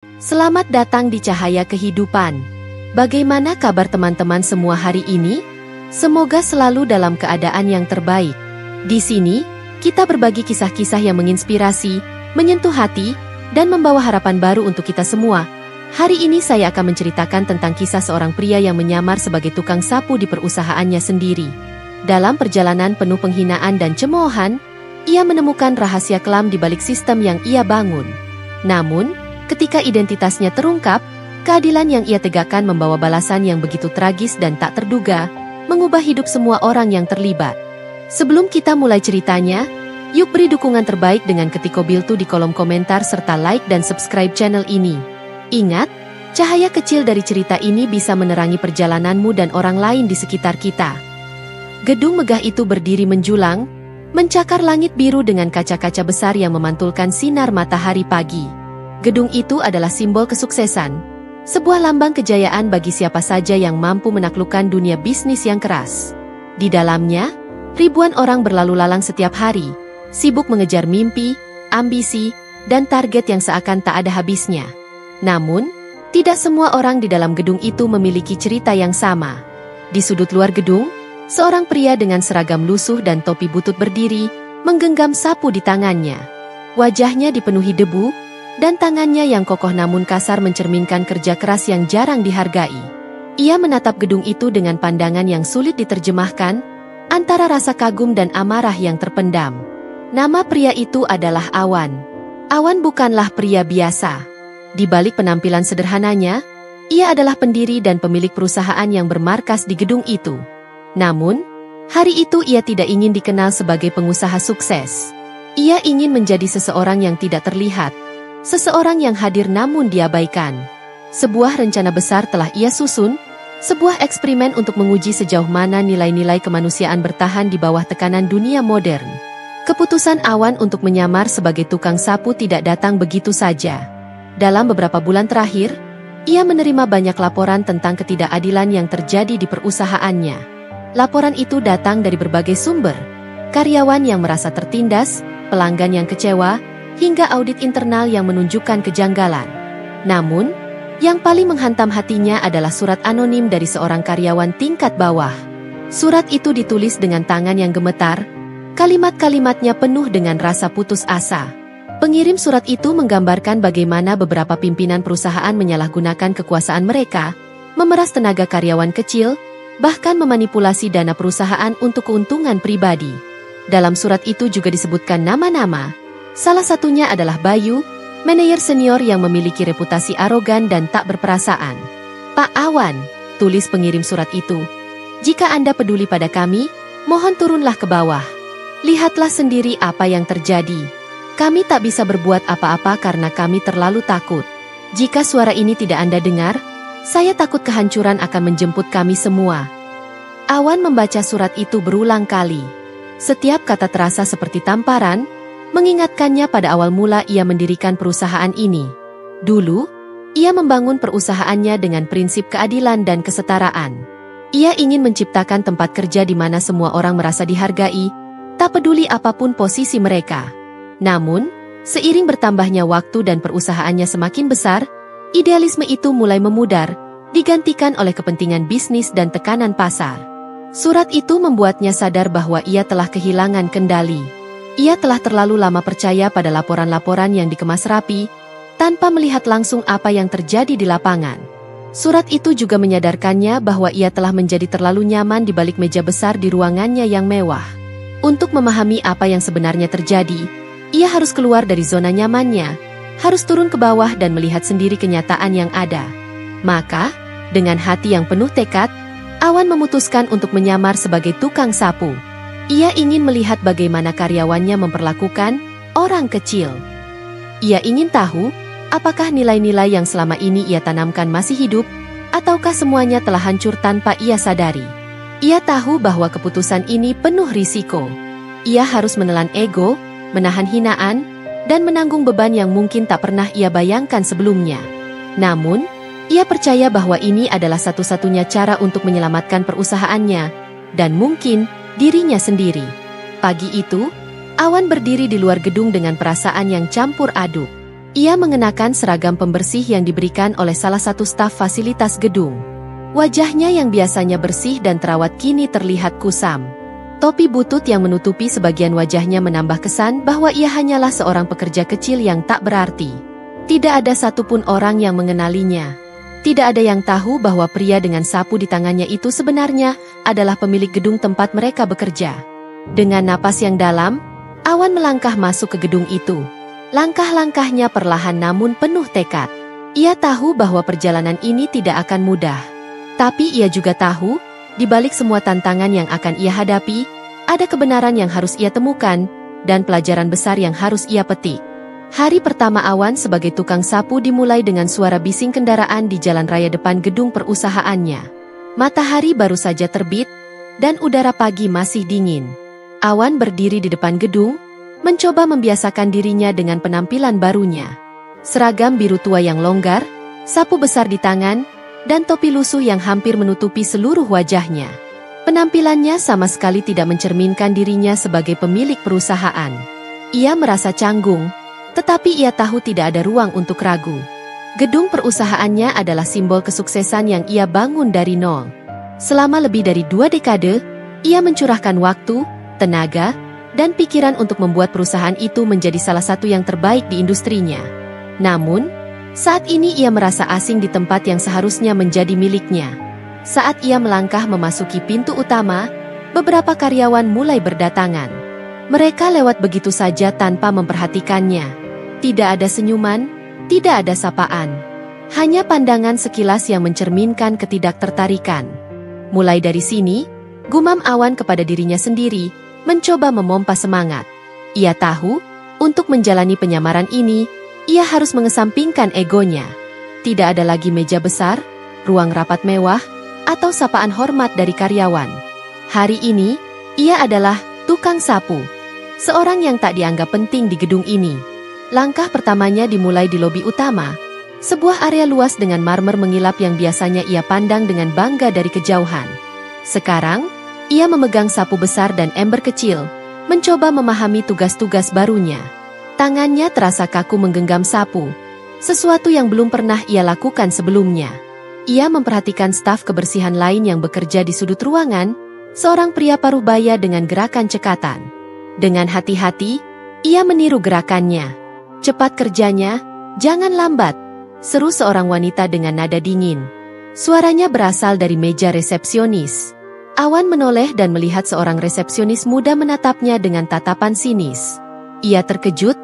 Selamat datang di Cahaya Kehidupan. Bagaimana kabar teman-teman semua hari ini? Semoga selalu dalam keadaan yang terbaik. Di sini, kita berbagi kisah-kisah yang menginspirasi, menyentuh hati, dan membawa harapan baru untuk kita semua. Hari ini saya akan menceritakan tentang kisah seorang pria yang menyamar sebagai tukang sapu di perusahaannya sendiri. Dalam perjalanan penuh penghinaan dan cemoohan, ia menemukan rahasia kelam di balik sistem yang ia bangun. Namun, ketika identitasnya terungkap, keadilan yang ia tegakkan membawa balasan yang begitu tragis dan tak terduga, mengubah hidup semua orang yang terlibat. Sebelum kita mulai ceritanya, yuk beri dukungan terbaik dengan ketik Kobiltu di kolom komentar serta like dan subscribe channel ini. Ingat, cahaya kecil dari cerita ini bisa menerangi perjalananmu dan orang lain di sekitar kita. Gedung megah itu berdiri menjulang, mencakar langit biru dengan kaca-kaca besar yang memantulkan sinar matahari pagi. Gedung itu adalah simbol kesuksesan, sebuah lambang kejayaan bagi siapa saja yang mampu menaklukkan dunia bisnis yang keras. Di dalamnya, ribuan orang berlalu lalang setiap hari, sibuk mengejar mimpi, ambisi, dan target yang seakan tak ada habisnya. Namun, tidak semua orang di dalam gedung itu memiliki cerita yang sama. Di sudut luar gedung, seorang pria dengan seragam lusuh dan topi butut berdiri, menggenggam sapu di tangannya. Wajahnya dipenuhi debu, dan tangannya yang kokoh namun kasar mencerminkan kerja keras yang jarang dihargai. Ia menatap gedung itu dengan pandangan yang sulit diterjemahkan, antara rasa kagum dan amarah yang terpendam. Nama pria itu adalah Awan. Awan bukanlah pria biasa. Di balik penampilan sederhananya, ia adalah pendiri dan pemilik perusahaan yang bermarkas di gedung itu. Namun, hari itu ia tidak ingin dikenal sebagai pengusaha sukses. Ia ingin menjadi seseorang yang tidak terlihat, seseorang yang hadir namun diabaikan. Sebuah rencana besar telah ia susun, sebuah eksperimen untuk menguji sejauh mana nilai-nilai kemanusiaan bertahan di bawah tekanan dunia modern. Keputusan Awan untuk menyamar sebagai tukang sapu tidak datang begitu saja. Dalam beberapa bulan terakhir, ia menerima banyak laporan tentang ketidakadilan yang terjadi di perusahaannya. Laporan itu datang dari berbagai sumber, karyawan yang merasa tertindas, pelanggan yang kecewa, hingga audit internal yang menunjukkan kejanggalan. Namun, yang paling menghantam hatinya adalah surat anonim dari seorang karyawan tingkat bawah. Surat itu ditulis dengan tangan yang gemetar, kalimat-kalimatnya penuh dengan rasa putus asa. Pengirim surat itu menggambarkan bagaimana beberapa pimpinan perusahaan menyalahgunakan kekuasaan mereka, memeras tenaga karyawan kecil, bahkan memanipulasi dana perusahaan untuk keuntungan pribadi. Dalam surat itu juga disebutkan nama-nama. Salah satunya adalah Bayu, manajer senior yang memiliki reputasi arogan dan tak berperasaan. "Pak Awan," tulis pengirim surat itu, "jika Anda peduli pada kami, mohon turunlah ke bawah. Lihatlah sendiri apa yang terjadi. Kami tak bisa berbuat apa-apa karena kami terlalu takut. Jika suara ini tidak Anda dengar, saya takut kehancuran akan menjemput kami semua." Awan membaca surat itu berulang kali. Setiap kata terasa seperti tamparan, mengingatkannya pada awal mula ia mendirikan perusahaan ini. Dulu, ia membangun perusahaannya dengan prinsip keadilan dan kesetaraan. Ia ingin menciptakan tempat kerja di mana semua orang merasa dihargai, tak peduli apapun posisi mereka. Namun, seiring bertambahnya waktu dan perusahaannya semakin besar, idealisme itu mulai memudar, digantikan oleh kepentingan bisnis dan tekanan pasar. Surat itu membuatnya sadar bahwa ia telah kehilangan kendali. Ia telah terlalu lama percaya pada laporan-laporan yang dikemas rapi, tanpa melihat langsung apa yang terjadi di lapangan. Surat itu juga menyadarkannya bahwa ia telah menjadi terlalu nyaman di balik meja besar di ruangannya yang mewah. Untuk memahami apa yang sebenarnya terjadi, ia harus keluar dari zona nyamannya, harus turun ke bawah dan melihat sendiri kenyataan yang ada. Maka, dengan hati yang penuh tekad, Awan memutuskan untuk menyamar sebagai tukang sapu. Ia ingin melihat bagaimana karyawannya memperlakukan orang kecil. Ia ingin tahu, apakah nilai-nilai yang selama ini ia tanamkan masih hidup, ataukah semuanya telah hancur tanpa ia sadari. Ia tahu bahwa keputusan ini penuh risiko. Ia harus menelan ego, menahan hinaan, dan menanggung beban yang mungkin tak pernah ia bayangkan sebelumnya. Namun, ia percaya bahwa ini adalah satu-satunya cara untuk menyelamatkan perusahaannya, dan mungkin dirinya sendiri. Pagi itu, Awan berdiri di luar gedung dengan perasaan yang campur aduk. Ia mengenakan seragam pembersih yang diberikan oleh salah satu staf fasilitas gedung. Wajahnya yang biasanya bersih dan terawat kini terlihat kusam. Topi butut yang menutupi sebagian wajahnya menambah kesan bahwa ia hanyalah seorang pekerja kecil yang tak berarti. Tidak ada satupun orang yang mengenalinya. Tidak ada yang tahu bahwa pria dengan sapu di tangannya itu sebenarnya adalah pemilik gedung tempat mereka bekerja. Dengan napas yang dalam, Awan melangkah masuk ke gedung itu. Langkah-langkahnya perlahan namun penuh tekad. Ia tahu bahwa perjalanan ini tidak akan mudah. Tapi ia juga tahu, di balik semua tantangan yang akan ia hadapi, ada kebenaran yang harus ia temukan, dan pelajaran besar yang harus ia petik. Hari pertama Awan sebagai tukang sapu dimulai dengan suara bising kendaraan di jalan raya depan gedung perusahaannya. Matahari baru saja terbit, dan udara pagi masih dingin. Awan berdiri di depan gedung, mencoba membiasakan dirinya dengan penampilan barunya. Seragam biru tua yang longgar, sapu besar di tangan, dan topi lusuh yang hampir menutupi seluruh wajahnya. Penampilannya sama sekali tidak mencerminkan dirinya sebagai pemilik perusahaan. Ia merasa canggung, tetapi ia tahu tidak ada ruang untuk ragu. Gedung perusahaannya adalah simbol kesuksesan yang ia bangun dari nol. Selama lebih dari 2 dekade, ia mencurahkan waktu, tenaga, dan pikiran untuk membuat perusahaan itu menjadi salah satu yang terbaik di industrinya. Namun, saat ini ia merasa asing di tempat yang seharusnya menjadi miliknya. Saat ia melangkah memasuki pintu utama, beberapa karyawan mulai berdatangan. Mereka lewat begitu saja tanpa memperhatikannya. Tidak ada senyuman, tidak ada sapaan. Hanya pandangan sekilas yang mencerminkan ketidaktertarikan. Mulai dari sini, gumam Awan kepada dirinya sendiri, mencoba memompa semangat. Ia tahu, untuk menjalani penyamaran ini, ia harus mengesampingkan egonya. Tidak ada lagi meja besar, ruang rapat mewah, atau sapaan hormat dari karyawan. Hari ini, ia adalah tukang sapu. Seorang yang tak dianggap penting di gedung ini. Langkah pertamanya dimulai di lobi utama, sebuah area luas dengan marmer mengilap yang biasanya ia pandang dengan bangga dari kejauhan. Sekarang, ia memegang sapu besar dan ember kecil, mencoba memahami tugas-tugas barunya. Tangannya terasa kaku menggenggam sapu, sesuatu yang belum pernah ia lakukan sebelumnya. Ia memperhatikan staf kebersihan lain yang bekerja di sudut ruangan, seorang pria paruh-baya dengan gerakan cekatan. Dengan hati-hati, ia meniru gerakannya. "Cepat kerjanya, jangan lambat," seru seorang wanita dengan nada dingin. Suaranya berasal dari meja resepsionis. Awan menoleh dan melihat seorang resepsionis muda menatapnya dengan tatapan sinis. Ia terkejut,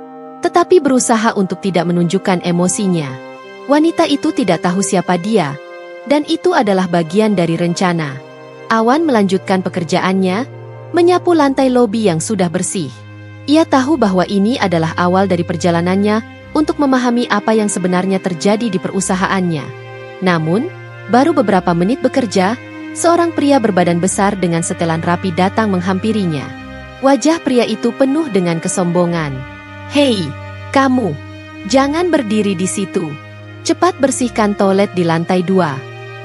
tetapi berusaha untuk tidak menunjukkan emosinya. Wanita itu tidak tahu siapa dia, dan itu adalah bagian dari rencana. Awan melanjutkan pekerjaannya, menyapu lantai lobi yang sudah bersih. Ia tahu bahwa ini adalah awal dari perjalanannya untuk memahami apa yang sebenarnya terjadi di perusahaannya. Namun, baru beberapa menit bekerja, seorang pria berbadan besar dengan setelan rapi datang menghampirinya. Wajah pria itu penuh dengan kesombongan. "Hei, kamu! Jangan berdiri di situ. Cepat bersihkan toilet di lantai 2.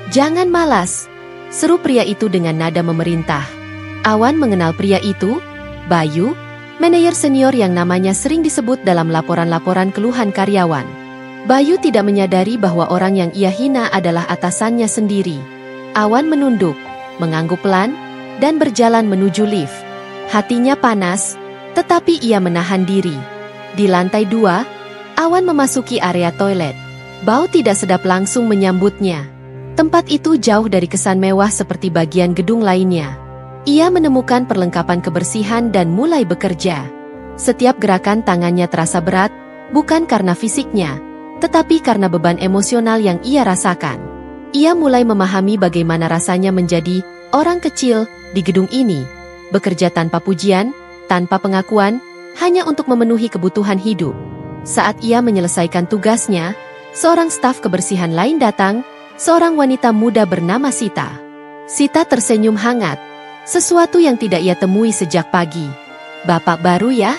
Jangan malas!" seru pria itu dengan nada memerintah. Awan mengenal pria itu, Bayu, manajer senior yang namanya sering disebut dalam laporan-laporan keluhan karyawan. Bayu tidak menyadari bahwa orang yang ia hina adalah atasannya sendiri. Awan menunduk, mengangguk pelan, dan berjalan menuju lift. Hatinya panas, tetapi ia menahan diri. Di lantai 2, Awan memasuki area toilet. Bau tidak sedap langsung menyambutnya. Tempat itu jauh dari kesan mewah seperti bagian gedung lainnya. Ia menemukan perlengkapan kebersihan dan mulai bekerja. Setiap gerakan tangannya terasa berat, bukan karena fisiknya, tetapi karena beban emosional yang ia rasakan. Ia mulai memahami bagaimana rasanya menjadi orang kecil di gedung ini, bekerja tanpa pujian, tanpa pengakuan, hanya untuk memenuhi kebutuhan hidup. Saat ia menyelesaikan tugasnya, seorang staf kebersihan lain datang, seorang wanita muda bernama Sita. Sita tersenyum hangat, sesuatu yang tidak ia temui sejak pagi. "Bapak baru ya?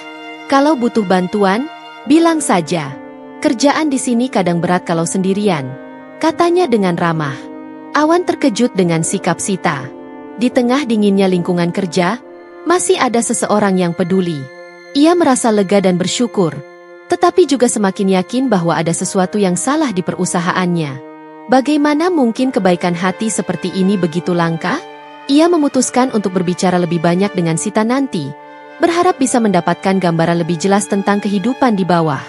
Kalau butuh bantuan, bilang saja. Kerjaan di sini kadang berat kalau sendirian," katanya dengan ramah. Awan terkejut dengan sikap Sita. Di tengah dinginnya lingkungan kerja, masih ada seseorang yang peduli. Ia merasa lega dan bersyukur. tetapi juga semakin yakin bahwa ada sesuatu yang salah di perusahaannya. Bagaimana mungkin kebaikan hati seperti ini begitu langka? Ia memutuskan untuk berbicara lebih banyak dengan Sita nanti, berharap bisa mendapatkan gambaran lebih jelas tentang kehidupan di bawah.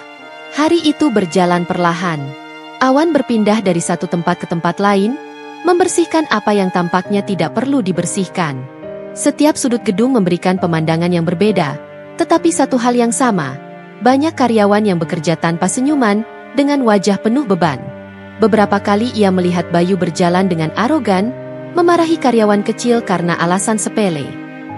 Hari itu berjalan perlahan. Awan berpindah dari satu tempat ke tempat lain, membersihkan apa yang tampaknya tidak perlu dibersihkan. Setiap sudut gedung memberikan pemandangan yang berbeda, tetapi satu hal yang sama. Banyak karyawan yang bekerja tanpa senyuman, dengan wajah penuh beban. Beberapa kali ia melihat Bayu berjalan dengan arogan, memarahi karyawan kecil karena alasan sepele.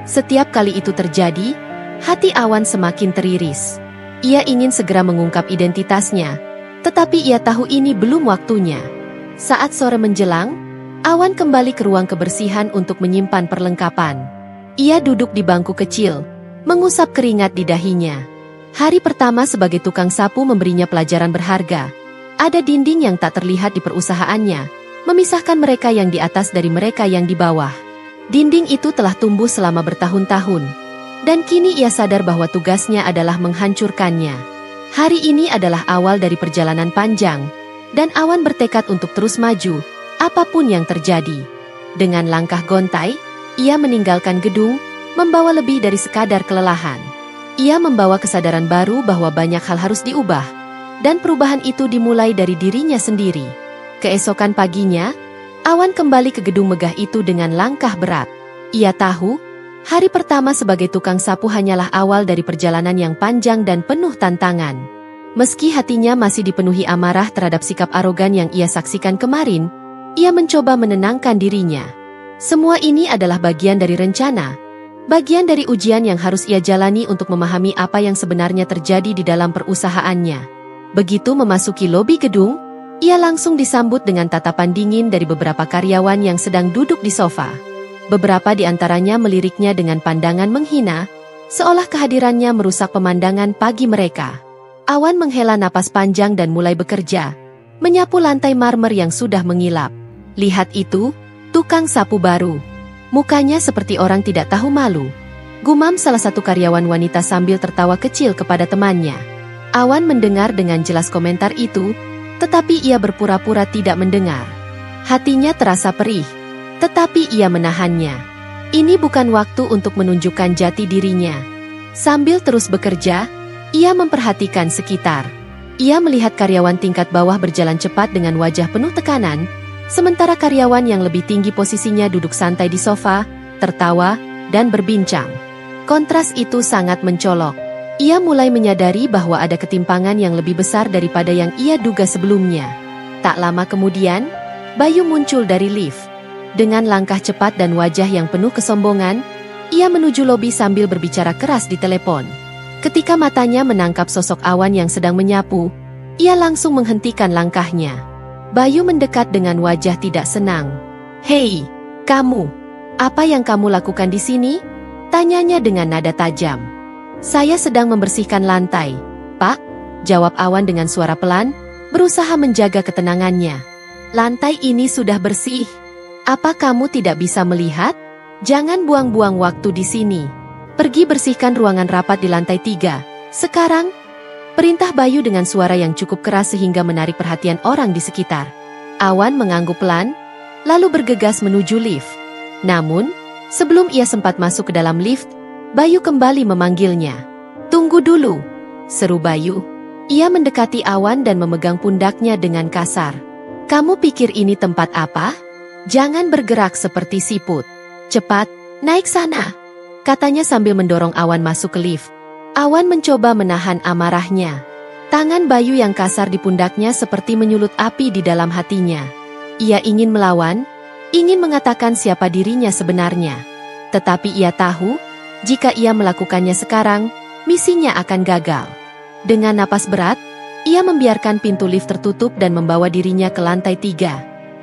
Setiap kali itu terjadi, hati Awan semakin teriris. Ia ingin segera mengungkap identitasnya, tetapi ia tahu ini belum waktunya. Saat sore menjelang, Awan kembali ke ruang kebersihan untuk menyimpan perlengkapan. Ia duduk di bangku kecil, mengusap keringat di dahinya. Hari pertama sebagai tukang sapu memberinya pelajaran berharga. Ada dinding yang tak terlihat di perusahaannya, memisahkan mereka yang di atas dari mereka yang di bawah. Dinding itu telah tumbuh selama bertahun-tahun, dan kini ia sadar bahwa tugasnya adalah menghancurkannya. Hari ini adalah awal dari perjalanan panjang, dan Awan bertekad untuk terus maju, apapun yang terjadi. Dengan langkah gontai, ia meninggalkan gedung, membawa lebih dari sekadar kelelahan. Ia membawa kesadaran baru bahwa banyak hal harus diubah, dan perubahan itu dimulai dari dirinya sendiri. Keesokan paginya, Awan kembali ke gedung megah itu dengan langkah berat. Ia tahu, hari pertama sebagai tukang sapu hanyalah awal dari perjalanan yang panjang dan penuh tantangan. Meski hatinya masih dipenuhi amarah terhadap sikap arogan yang ia saksikan kemarin, ia mencoba menenangkan dirinya. Semua ini adalah bagian dari rencana. Bagian dari ujian yang harus ia jalani untuk memahami apa yang sebenarnya terjadi di dalam perusahaannya. Begitu memasuki lobi gedung, ia langsung disambut dengan tatapan dingin dari beberapa karyawan yang sedang duduk di sofa. Beberapa di antaranya meliriknya dengan pandangan menghina, seolah kehadirannya merusak pemandangan pagi mereka. Awan menghela napas panjang dan mulai bekerja, menyapu lantai marmer yang sudah mengilap. Lihat itu, tukang sapu baru. Mukanya seperti orang tidak tahu malu. Gumam salah satu karyawan wanita sambil tertawa kecil kepada temannya. Awan mendengar dengan jelas komentar itu, tetapi ia berpura-pura tidak mendengar. Hatinya terasa perih, tetapi ia menahannya. Ini bukan waktu untuk menunjukkan jati dirinya. Sambil terus bekerja, ia memperhatikan sekitar. Ia melihat karyawan tingkat bawah berjalan cepat dengan wajah penuh tekanan, sementara karyawan yang lebih tinggi posisinya duduk santai di sofa, tertawa, dan berbincang. Kontras itu sangat mencolok. Ia mulai menyadari bahwa ada ketimpangan yang lebih besar daripada yang ia duga sebelumnya. Tak lama kemudian, Bayu muncul dari lift. Dengan langkah cepat dan wajah yang penuh kesombongan, ia menuju lobi sambil berbicara keras di telepon. Ketika matanya menangkap sosok Awan yang sedang menyapu, ia langsung menghentikan langkahnya. Bayu mendekat dengan wajah tidak senang. "Hei, kamu, apa yang kamu lakukan di sini?" tanyanya dengan nada tajam. "Saya sedang membersihkan lantai, Pak," jawab Awan dengan suara pelan, berusaha menjaga ketenangannya. "Lantai ini sudah bersih. Apa kamu tidak bisa melihat? Jangan buang-buang waktu di sini. Pergi bersihkan ruangan rapat di lantai 3, sekarang." Perintah Bayu dengan suara yang cukup keras sehingga menarik perhatian orang di sekitar. Awan mengangguk pelan, lalu bergegas menuju lift. Namun, sebelum ia sempat masuk ke dalam lift, Bayu kembali memanggilnya. "Tunggu dulu," seru Bayu. Ia mendekati Awan dan memegang pundaknya dengan kasar. "Kamu pikir ini tempat apa? Jangan bergerak seperti siput. Cepat, naik sana," katanya sambil mendorong Awan masuk ke lift. Awan mencoba menahan amarahnya. Tangan Bayu yang kasar di pundaknya seperti menyulut api di dalam hatinya. Ia ingin melawan, ingin mengatakan siapa dirinya sebenarnya. Tetapi ia tahu, jika ia melakukannya sekarang, misinya akan gagal. Dengan napas berat, ia membiarkan pintu lift tertutup dan membawa dirinya ke lantai 3.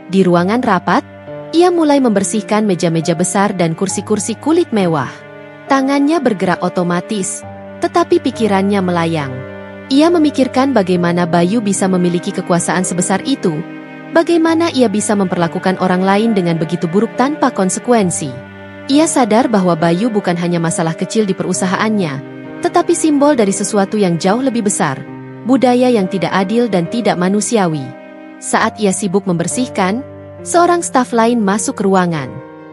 Di ruangan rapat, ia mulai membersihkan meja-meja besar dan kursi-kursi kulit mewah. Tangannya bergerak otomatis, tetapi pikirannya melayang. Ia memikirkan bagaimana Bayu bisa memiliki kekuasaan sebesar itu, bagaimana ia bisa memperlakukan orang lain dengan begitu buruk tanpa konsekuensi. Ia sadar bahwa Bayu bukan hanya masalah kecil di perusahaannya, tetapi simbol dari sesuatu yang jauh lebih besar, budaya yang tidak adil dan tidak manusiawi. Saat ia sibuk membersihkan, seorang staf lain masuk ke ruangan.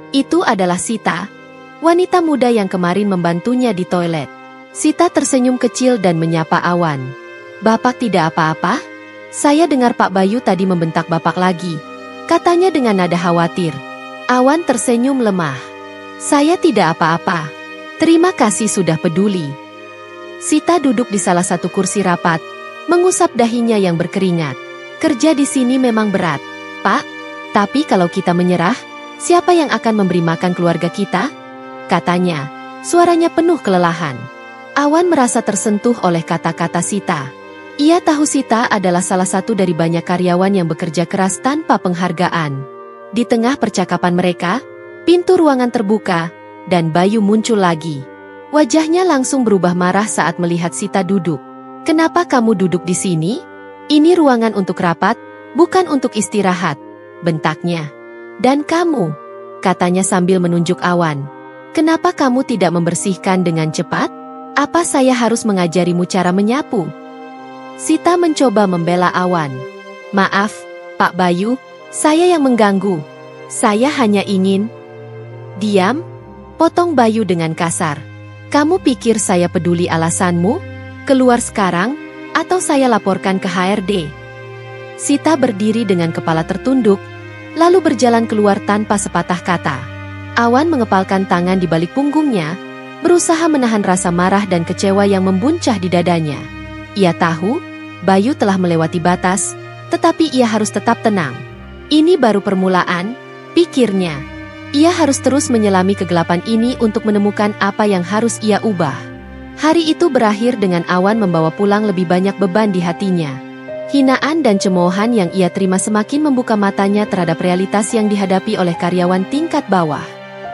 Itu adalah Sita, wanita muda yang kemarin membantunya di toilet. Sita tersenyum kecil dan menyapa Awan. "Bapak tidak apa-apa? Saya dengar Pak Bayu tadi membentak Bapak lagi," katanya dengan nada khawatir. Awan tersenyum lemah. "Saya tidak apa-apa. Terima kasih sudah peduli." Sita duduk di salah satu kursi rapat, mengusap dahinya yang berkeringat. "Kerja di sini memang berat, Pak. Tapi kalau kita menyerah, siapa yang akan memberi makan keluarga kita?" katanya. Suaranya penuh kelelahan. Awan merasa tersentuh oleh kata-kata Sita. Ia tahu Sita adalah salah satu dari banyak karyawan yang bekerja keras tanpa penghargaan. Di tengah percakapan mereka, pintu ruangan terbuka, dan Bayu muncul lagi. Wajahnya langsung berubah marah saat melihat Sita duduk. "Kenapa kamu duduk di sini? Ini ruangan untuk rapat, bukan untuk istirahat," bentaknya. "Dan kamu," katanya sambil menunjuk Awan. "Kenapa kamu tidak membersihkan dengan cepat? Apa saya harus mengajarimu cara menyapu?" Sita mencoba membela Awan. "Maaf, Pak Bayu, saya yang mengganggu. Saya hanya ingin..." "Diam," potong Bayu dengan kasar. "Kamu pikir saya peduli alasanmu? Keluar sekarang, atau saya laporkan ke HRD." Sita berdiri dengan kepala tertunduk, lalu berjalan keluar tanpa sepatah kata. Awan mengepalkan tangan di balik punggungnya, berusaha menahan rasa marah dan kecewa yang membuncah di dadanya. Ia tahu, Bayu telah melewati batas, tetapi ia harus tetap tenang. Ini baru permulaan, pikirnya. Ia harus terus menyelami kegelapan ini untuk menemukan apa yang harus ia ubah. Hari itu berakhir dengan Awan membawa pulang lebih banyak beban di hatinya. Hinaan dan cemoohan yang ia terima semakin membuka matanya terhadap realitas yang dihadapi oleh karyawan tingkat bawah.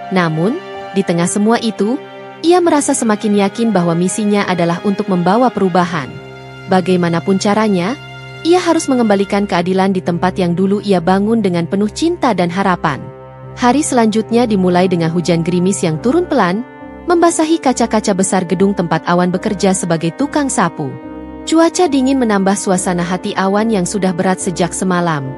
Namun, di tengah semua itu, ia merasa semakin yakin bahwa misinya adalah untuk membawa perubahan. Bagaimanapun caranya, ia harus mengembalikan keadilan di tempat yang dulu ia bangun dengan penuh cinta dan harapan. Hari selanjutnya dimulai dengan hujan gerimis yang turun pelan, membasahi kaca-kaca besar gedung tempat Awan bekerja sebagai tukang sapu. Cuaca dingin menambah suasana hati Awan yang sudah berat sejak semalam.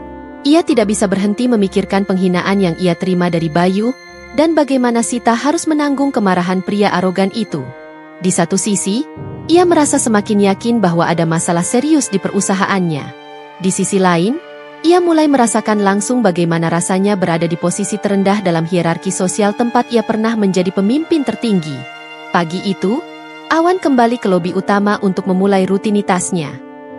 Ia tidak bisa berhenti memikirkan penghinaan yang ia terima dari Bayu, dan bagaimana Sita harus menanggung kemarahan pria arogan itu. Di satu sisi, ia merasa semakin yakin bahwa ada masalah serius di perusahaannya. Di sisi lain, ia mulai merasakan langsung bagaimana rasanya berada di posisi terendah dalam hierarki sosial tempat ia pernah menjadi pemimpin tertinggi. Pagi itu, Awan kembali ke lobi utama untuk memulai rutinitasnya.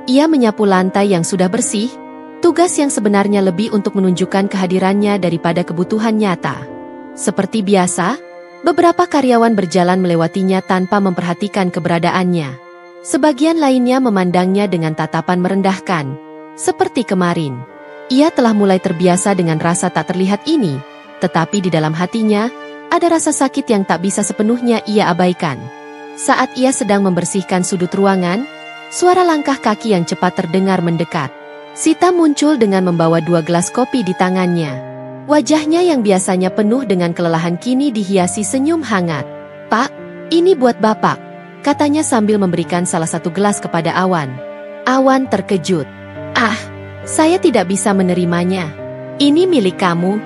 Ia menyapu lantai yang sudah bersih, tugas yang sebenarnya lebih untuk menunjukkan kehadirannya daripada kebutuhan nyata. Seperti biasa, beberapa karyawan berjalan melewatinya tanpa memperhatikan keberadaannya. Sebagian lainnya memandangnya dengan tatapan merendahkan, seperti kemarin. Ia telah mulai terbiasa dengan rasa tak terlihat ini, tetapi di dalam hatinya, ada rasa sakit yang tak bisa sepenuhnya ia abaikan. Saat ia sedang membersihkan sudut ruangan, suara langkah kaki yang cepat terdengar mendekat. Sita muncul dengan membawa 2 gelas kopi di tangannya. Wajahnya yang biasanya penuh dengan kelelahan kini dihiasi senyum hangat. "Pak, ini buat Bapak," katanya sambil memberikan salah satu gelas kepada Awan. Awan terkejut. "Ah, saya tidak bisa menerimanya. Ini milik kamu."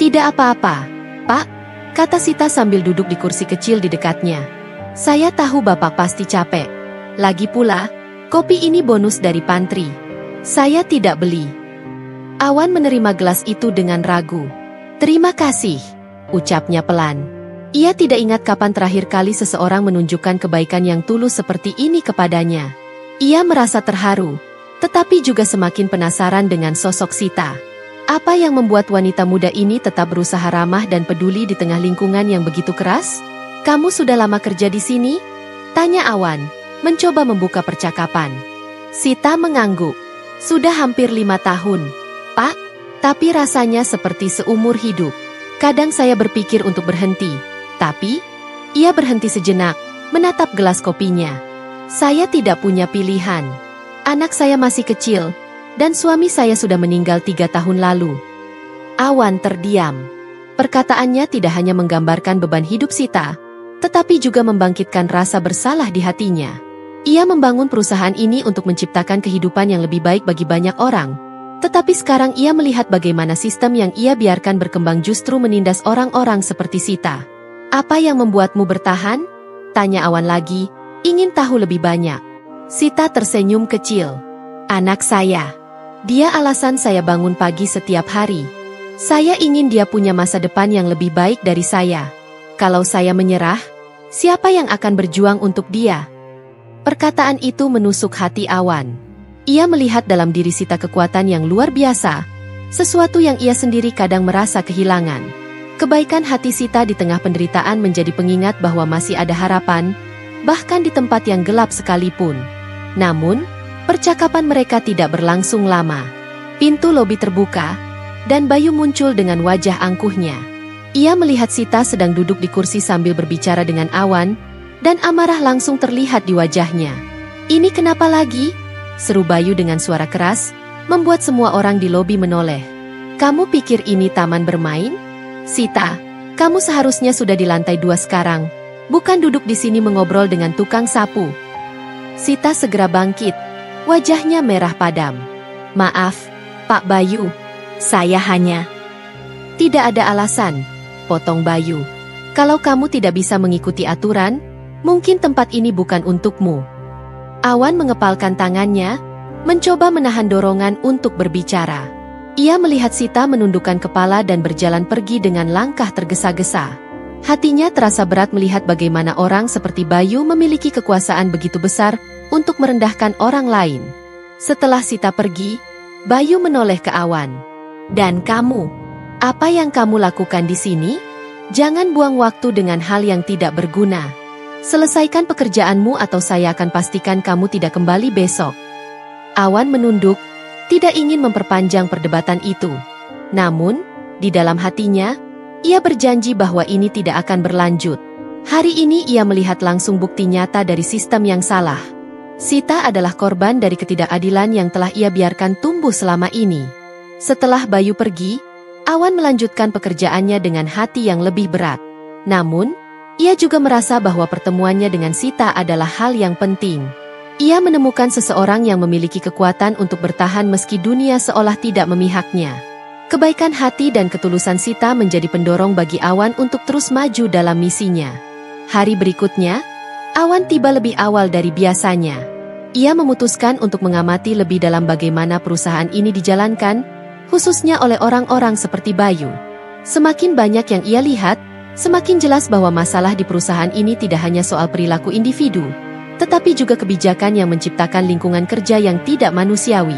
"Tidak apa-apa, Pak," kata Sita sambil duduk di kursi kecil di dekatnya. "Saya tahu Bapak pasti capek. Lagi pula, kopi ini bonus dari pantry. Saya tidak beli." Awan menerima gelas itu dengan ragu. "Terima kasih," ucapnya pelan. Ia tidak ingat kapan terakhir kali seseorang menunjukkan kebaikan yang tulus seperti ini kepadanya. Ia merasa terharu, tetapi juga semakin penasaran dengan sosok Sita. Apa yang membuat wanita muda ini tetap berusaha ramah dan peduli di tengah lingkungan yang begitu keras? "Kamu sudah lama kerja di sini?" tanya Awan, mencoba membuka percakapan. Sita mengangguk. "Sudah hampir 5 tahun, Pak, tapi rasanya seperti seumur hidup. Kadang saya berpikir untuk berhenti, tapi..." Ia berhenti sejenak, menatap gelas kopinya. "Saya tidak punya pilihan. Anak saya masih kecil, dan suami saya sudah meninggal 3 tahun lalu." Awan terdiam. Perkataannya tidak hanya menggambarkan beban hidup Sita, tetapi juga membangkitkan rasa bersalah di hatinya. Ia membangun perusahaan ini untuk menciptakan kehidupan yang lebih baik bagi banyak orang. Tetapi sekarang ia melihat bagaimana sistem yang ia biarkan berkembang justru menindas orang-orang seperti Sita. Apa yang membuatmu bertahan? Tanya Awan lagi, ingin tahu lebih banyak. Sita tersenyum kecil. Anak saya. Dia alasan saya bangun pagi setiap hari. Saya ingin dia punya masa depan yang lebih baik dari saya. Kalau saya menyerah, siapa yang akan berjuang untuk dia? Perkataan itu menusuk hati Awan. Ia melihat dalam diri Sita kekuatan yang luar biasa, sesuatu yang ia sendiri kadang merasa kehilangan. Kebaikan hati Sita di tengah penderitaan menjadi pengingat bahwa masih ada harapan, bahkan di tempat yang gelap sekalipun. Namun, percakapan mereka tidak berlangsung lama. Pintu lobi terbuka, dan Bayu muncul dengan wajah angkuhnya. Ia melihat Sita sedang duduk di kursi sambil berbicara dengan Awan, dan amarah langsung terlihat di wajahnya. Ini kenapa lagi? Seru Bayu dengan suara keras, membuat semua orang di lobi menoleh. Kamu pikir ini taman bermain? Sita, kamu seharusnya sudah di lantai 2 sekarang, bukan duduk di sini mengobrol dengan tukang sapu. Sita segera bangkit, wajahnya merah padam. Maaf, Pak Bayu, saya hanya... Tidak ada alasan, potong Bayu. Kalau kamu tidak bisa mengikuti aturan, mungkin tempat ini bukan untukmu. Awan mengepalkan tangannya, mencoba menahan dorongan untuk berbicara. Ia melihat Sita menundukkan kepala dan berjalan pergi dengan langkah tergesa-gesa. Hatinya terasa berat melihat bagaimana orang seperti Bayu memiliki kekuasaan begitu besar untuk merendahkan orang lain. Setelah Sita pergi, Bayu menoleh ke Awan. Dan kamu, apa yang kamu lakukan di sini? Jangan buang waktu dengan hal yang tidak berguna. Selesaikan pekerjaanmu atau saya akan pastikan kamu tidak kembali besok. Awan menunduk, tidak ingin memperpanjang perdebatan itu. Namun, di dalam hatinya, ia berjanji bahwa ini tidak akan berlanjut. Hari ini ia melihat langsung bukti nyata dari sistem yang salah. Sita adalah korban dari ketidakadilan yang telah ia biarkan tumbuh selama ini. Setelah Bayu pergi, Awan melanjutkan pekerjaannya dengan hati yang lebih berat. Namun, ia juga merasa bahwa pertemuannya dengan Sita adalah hal yang penting. Ia menemukan seseorang yang memiliki kekuatan untuk bertahan meski dunia seolah tidak memihaknya. Kebaikan hati dan ketulusan Sita menjadi pendorong bagi Awan untuk terus maju dalam misinya. Hari berikutnya, Awan tiba lebih awal dari biasanya. Ia memutuskan untuk mengamati lebih dalam bagaimana perusahaan ini dijalankan, khususnya oleh orang-orang seperti Bayu. Semakin banyak yang ia lihat, semakin jelas bahwa masalah di perusahaan ini tidak hanya soal perilaku individu, tetapi juga kebijakan yang menciptakan lingkungan kerja yang tidak manusiawi.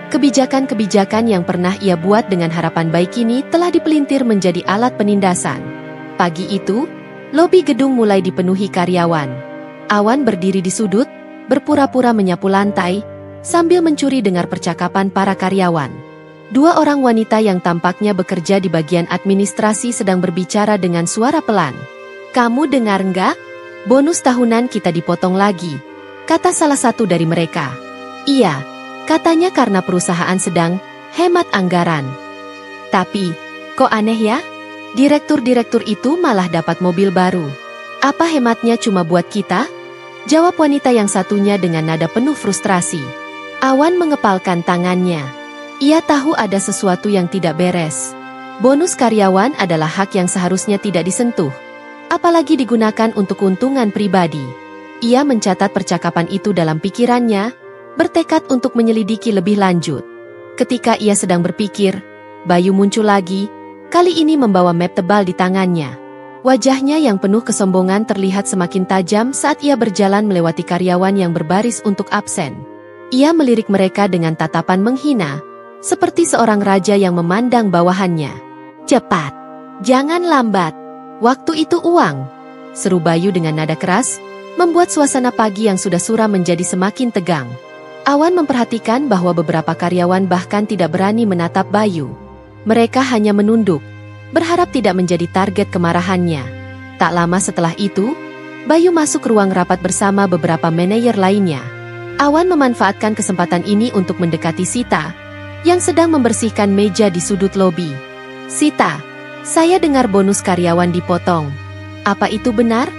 Kebijakan-kebijakan yang pernah ia buat dengan harapan baik ini telah dipelintir menjadi alat penindasan. Pagi itu, lobi gedung mulai dipenuhi karyawan. Awan berdiri di sudut, berpura-pura menyapu lantai, sambil mencuri dengar percakapan para karyawan. 2 orang wanita yang tampaknya bekerja di bagian administrasi sedang berbicara dengan suara pelan. Kamu dengar nggak? Bonus tahunan kita dipotong lagi, kata salah satu dari mereka. Iya, katanya karena perusahaan sedang hemat anggaran. Tapi, kok aneh ya? Direktur-direktur itu malah dapat mobil baru. Apa hematnya cuma buat kita? Jawab wanita yang satunya dengan nada penuh frustrasi. Awan mengepalkan tangannya. Ia tahu ada sesuatu yang tidak beres. Bonus karyawan adalah hak yang seharusnya tidak disentuh, apalagi digunakan untuk keuntungan pribadi. Ia mencatat percakapan itu dalam pikirannya, bertekad untuk menyelidiki lebih lanjut. Ketika ia sedang berpikir, Bayu muncul lagi, kali ini membawa map tebal di tangannya. Wajahnya yang penuh kesombongan terlihat semakin tajam saat ia berjalan melewati karyawan yang berbaris untuk absen. Ia melirik mereka dengan tatapan menghina, seperti seorang raja yang memandang bawahannya. Cepat, jangan lambat, waktu itu uang, seru Bayu dengan nada keras, membuat suasana pagi yang sudah suram menjadi semakin tegang. Awan memperhatikan bahwa beberapa karyawan bahkan tidak berani menatap Bayu. Mereka hanya menunduk, berharap tidak menjadi target kemarahannya. Tak lama setelah itu, Bayu masuk ke ruang rapat bersama beberapa manajer lainnya. Awan memanfaatkan kesempatan ini untuk mendekati Sita, yang sedang membersihkan meja di sudut lobi. Sita, saya dengar bonus karyawan dipotong. Apa itu benar?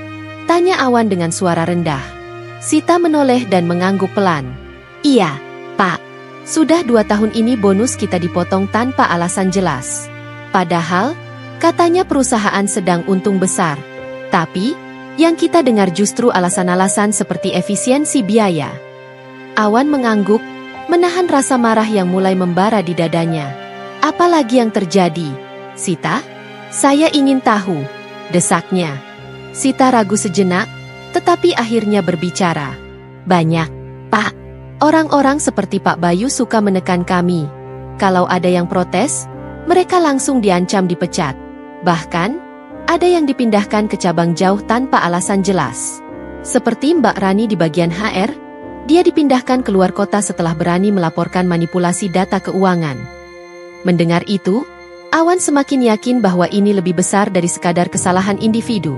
Tanya Awan dengan suara rendah. Sita menoleh dan mengangguk pelan. Iya, Pak. Sudah 2 tahun ini bonus kita dipotong tanpa alasan jelas. Padahal, katanya perusahaan sedang untung besar. Tapi, yang kita dengar justru alasan-alasan seperti efisiensi biaya. Awan mengangguk, menahan rasa marah yang mulai membara di dadanya. Apalagi yang terjadi, Sita? Saya ingin tahu, desaknya. Sita ragu sejenak, tetapi akhirnya berbicara. Banyak, Pak. Orang-orang seperti Pak Bayu suka menekan kami. Kalau ada yang protes, mereka langsung diancam dipecat. Bahkan, ada yang dipindahkan ke cabang jauh tanpa alasan jelas. Seperti Mbak Rani di bagian HR, dia dipindahkan keluar kota setelah berani melaporkan manipulasi data keuangan. Mendengar itu, Awan semakin yakin bahwa ini lebih besar dari sekadar kesalahan individu.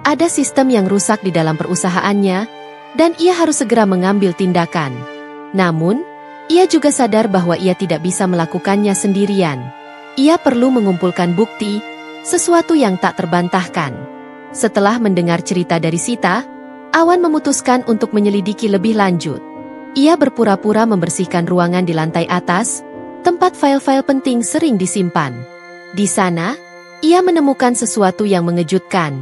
Ada sistem yang rusak di dalam perusahaannya, dan ia harus segera mengambil tindakan. Namun, ia juga sadar bahwa ia tidak bisa melakukannya sendirian. Ia perlu mengumpulkan bukti, sesuatu yang tak terbantahkan. Setelah mendengar cerita dari Sita, Awan memutuskan untuk menyelidiki lebih lanjut. Ia berpura-pura membersihkan ruangan di lantai atas, tempat file-file penting sering disimpan. Di sana, ia menemukan sesuatu yang mengejutkan.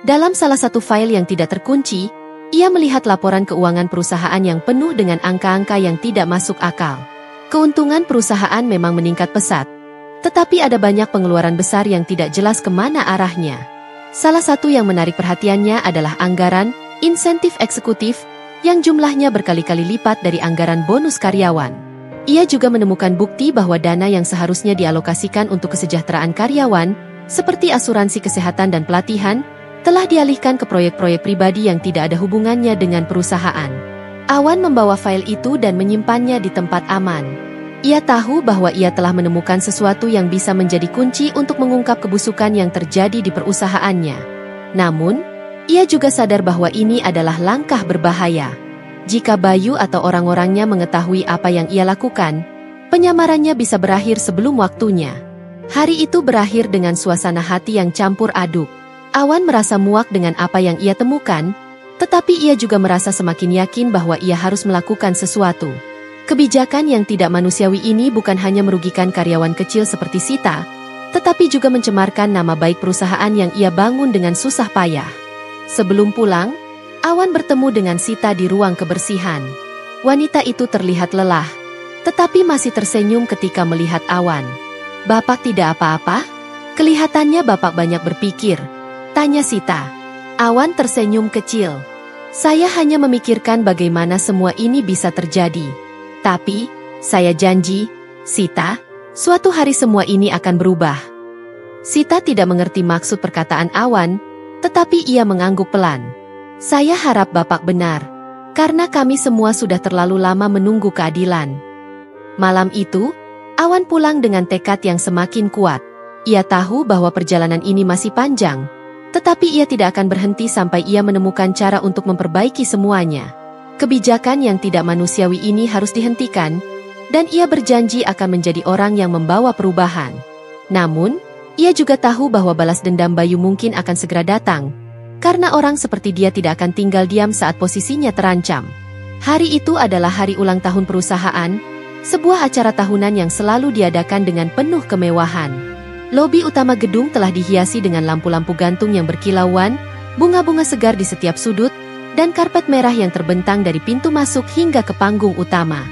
Dalam salah satu file yang tidak terkunci, ia melihat laporan keuangan perusahaan yang penuh dengan angka-angka yang tidak masuk akal. Keuntungan perusahaan memang meningkat pesat, tetapi ada banyak pengeluaran besar yang tidak jelas kemana arahnya. Salah satu yang menarik perhatiannya adalah anggaran insentif eksekutif yang jumlahnya berkali-kali lipat dari anggaran bonus karyawan. Ia juga menemukan bukti bahwa dana yang seharusnya dialokasikan untuk kesejahteraan karyawan, seperti asuransi kesehatan dan pelatihan, telah dialihkan ke proyek-proyek pribadi yang tidak ada hubungannya dengan perusahaan. Awan membawa file itu dan menyimpannya di tempat aman. Ia tahu bahwa ia telah menemukan sesuatu yang bisa menjadi kunci untuk mengungkap kebusukan yang terjadi di perusahaannya. Namun, ia juga sadar bahwa ini adalah langkah berbahaya. Jika Bayu atau orang-orangnya mengetahui apa yang ia lakukan, penyamarannya bisa berakhir sebelum waktunya. Hari itu berakhir dengan suasana hati yang campur aduk. Awan merasa muak dengan apa yang ia temukan, tetapi ia juga merasa semakin yakin bahwa ia harus melakukan sesuatu. Kebijakan yang tidak manusiawi ini bukan hanya merugikan karyawan kecil seperti Sita, tetapi juga mencemarkan nama baik perusahaan yang ia bangun dengan susah payah. Sebelum pulang, Awan bertemu dengan Sita di ruang kebersihan. Wanita itu terlihat lelah, tetapi masih tersenyum ketika melihat Awan. "Bapak tidak apa-apa? Kelihatannya Bapak banyak berpikir," tanya Sita. Awan tersenyum kecil. "Saya hanya memikirkan bagaimana semua ini bisa terjadi. Tapi, saya janji, Sita, suatu hari semua ini akan berubah." Sita tidak mengerti maksud perkataan Awan, tetapi ia mengangguk pelan. "Saya harap Bapak benar, karena kami semua sudah terlalu lama menunggu keadilan." Malam itu, Awan pulang dengan tekad yang semakin kuat. Ia tahu bahwa perjalanan ini masih panjang, tetapi ia tidak akan berhenti sampai ia menemukan cara untuk memperbaiki semuanya. Kebijakan yang tidak manusiawi ini harus dihentikan, dan ia berjanji akan menjadi orang yang membawa perubahan. Namun, ia juga tahu bahwa balas dendam Bayu mungkin akan segera datang, karena orang seperti dia tidak akan tinggal diam saat posisinya terancam. Hari itu adalah hari ulang tahun perusahaan, sebuah acara tahunan yang selalu diadakan dengan penuh kemewahan. Lobi utama gedung telah dihiasi dengan lampu-lampu gantung yang berkilauan, bunga-bunga segar di setiap sudut, dan karpet merah yang terbentang dari pintu masuk hingga ke panggung utama.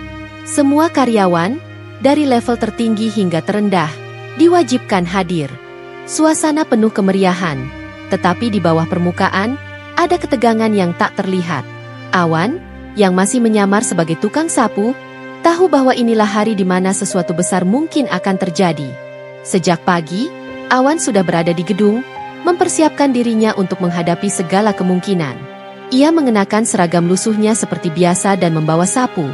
Semua karyawan, dari level tertinggi hingga terendah, diwajibkan hadir. Suasana penuh kemeriahan, tetapi di bawah permukaan, ada ketegangan yang tak terlihat. Awan, yang masih menyamar sebagai tukang sapu, tahu bahwa inilah hari di mana sesuatu besar mungkin akan terjadi. Sejak pagi, Awan sudah berada di gedung, mempersiapkan dirinya untuk menghadapi segala kemungkinan. Ia mengenakan seragam lusuhnya seperti biasa dan membawa sapu.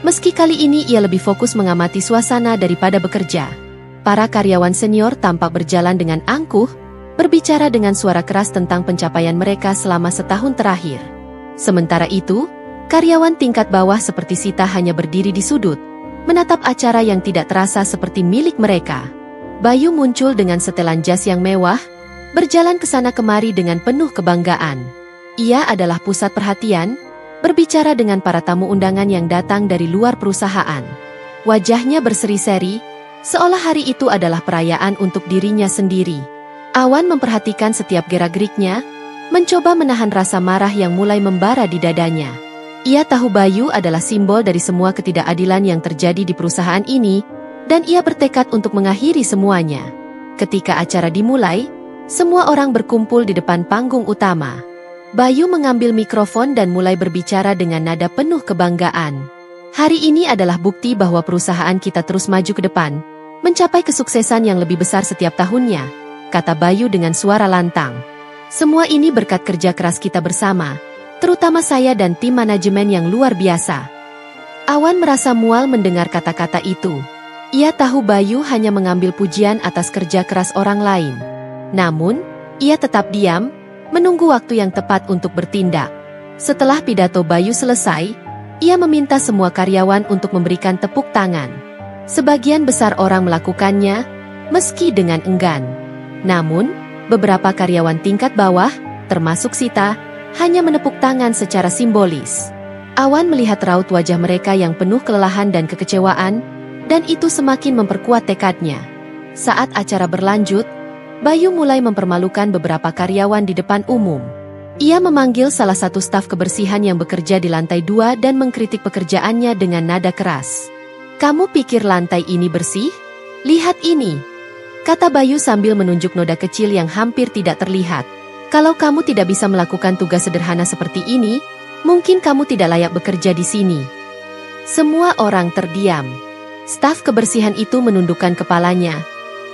Meski kali ini ia lebih fokus mengamati suasana daripada bekerja. Para karyawan senior tampak berjalan dengan angkuh, berbicara dengan suara keras tentang pencapaian mereka selama setahun terakhir. Sementara itu, karyawan tingkat bawah seperti Sita hanya berdiri di sudut, menatap acara yang tidak terasa seperti milik mereka. Bayu muncul dengan setelan jas yang mewah, berjalan ke sana kemari dengan penuh kebanggaan. Ia adalah pusat perhatian, berbicara dengan para tamu undangan yang datang dari luar perusahaan. Wajahnya berseri-seri, seolah hari itu adalah perayaan untuk dirinya sendiri. Awan memperhatikan setiap gerak-geriknya, mencoba menahan rasa marah yang mulai membara di dadanya. Ia tahu Bayu adalah simbol dari semua ketidakadilan yang terjadi di perusahaan ini, dan ia bertekad untuk mengakhiri semuanya. Ketika acara dimulai, semua orang berkumpul di depan panggung utama. Bayu mengambil mikrofon dan mulai berbicara dengan nada penuh kebanggaan. Hari ini adalah bukti bahwa perusahaan kita terus maju ke depan, mencapai kesuksesan yang lebih besar setiap tahunnya, kata Bayu dengan suara lantang. Semua ini berkat kerja keras kita bersama, terutama saya dan tim manajemen yang luar biasa. Awan merasa mual mendengar kata-kata itu. Ia tahu Bayu hanya mengambil pujian atas kerja keras orang lain. Namun, ia tetap diam, menunggu waktu yang tepat untuk bertindak. Setelah pidato Bayu selesai, ia meminta semua karyawan untuk memberikan tepuk tangan. Sebagian besar orang melakukannya, meski dengan enggan. Namun, beberapa karyawan tingkat bawah, termasuk Sita, hanya menepuk tangan secara simbolis. Awan melihat raut wajah mereka yang penuh kelelahan dan kekecewaan, dan itu semakin memperkuat tekadnya. Saat acara berlanjut, Bayu mulai mempermalukan beberapa karyawan di depan umum. Ia memanggil salah satu staf kebersihan yang bekerja di lantai 2 dan mengkritik pekerjaannya dengan nada keras. "Kamu pikir lantai ini bersih? Lihat ini," kata Bayu sambil menunjuk noda kecil yang hampir tidak terlihat. "Kalau kamu tidak bisa melakukan tugas sederhana seperti ini, mungkin kamu tidak layak bekerja di sini." Semua orang terdiam. Staf kebersihan itu menundukkan kepalanya.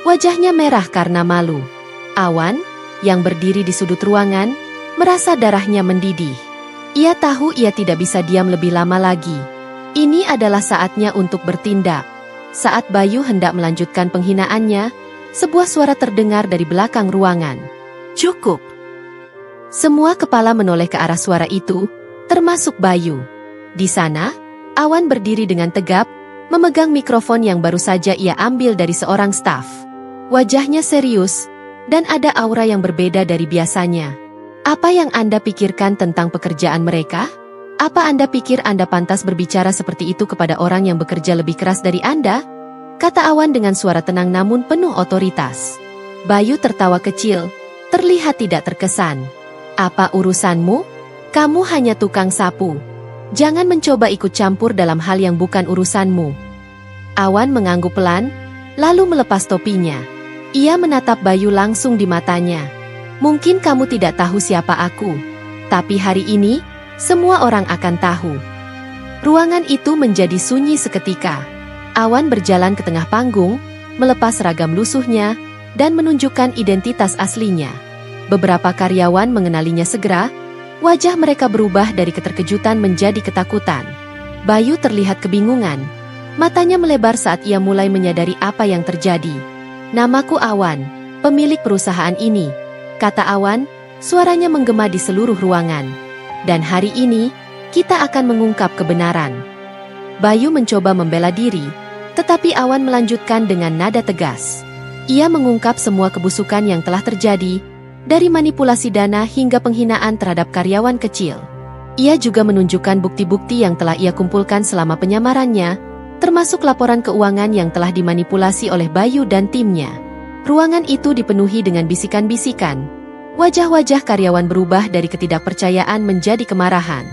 Wajahnya merah karena malu. Awan, yang berdiri di sudut ruangan, merasa darahnya mendidih. Ia tahu ia tidak bisa diam lebih lama lagi. Ini adalah saatnya untuk bertindak. Saat Bayu hendak melanjutkan penghinaannya, sebuah suara terdengar dari belakang ruangan. "Cukup!" Semua kepala menoleh ke arah suara itu, termasuk Bayu. Di sana, Awan berdiri dengan tegap, memegang mikrofon yang baru saja ia ambil dari seorang staf. Wajahnya serius, dan ada aura yang berbeda dari biasanya. "Apa yang Anda pikirkan tentang pekerjaan mereka? Apa Anda pikir Anda pantas berbicara seperti itu kepada orang yang bekerja lebih keras dari Anda?" kata Awan dengan suara tenang namun penuh otoritas. Bayu tertawa kecil, terlihat tidak terkesan. "Apa urusanmu? Kamu hanya tukang sapu. Jangan mencoba ikut campur dalam hal yang bukan urusanmu." Awan mengangguk pelan, lalu melepas topinya. Ia menatap Bayu langsung di matanya. "Mungkin kamu tidak tahu siapa aku, tapi hari ini, semua orang akan tahu." Ruangan itu menjadi sunyi seketika. Awan berjalan ke tengah panggung, melepas ragam lusuhnya, dan menunjukkan identitas aslinya. Beberapa karyawan mengenalinya segera, wajah mereka berubah dari keterkejutan menjadi ketakutan. Bayu terlihat kebingungan. Matanya melebar saat ia mulai menyadari apa yang terjadi. "Namaku Awan, pemilik perusahaan ini," kata Awan, suaranya menggema di seluruh ruangan. "Dan hari ini, kita akan mengungkap kebenaran." Bayu mencoba membela diri, tetapi Awan melanjutkan dengan nada tegas. Ia mengungkap semua kebusukan yang telah terjadi, dari manipulasi dana hingga penghinaan terhadap karyawan kecil. Ia juga menunjukkan bukti-bukti yang telah ia kumpulkan selama penyamarannya, termasuk laporan keuangan yang telah dimanipulasi oleh Bayu dan timnya. Ruangan itu dipenuhi dengan bisikan-bisikan. Wajah-wajah karyawan berubah dari ketidakpercayaan menjadi kemarahan.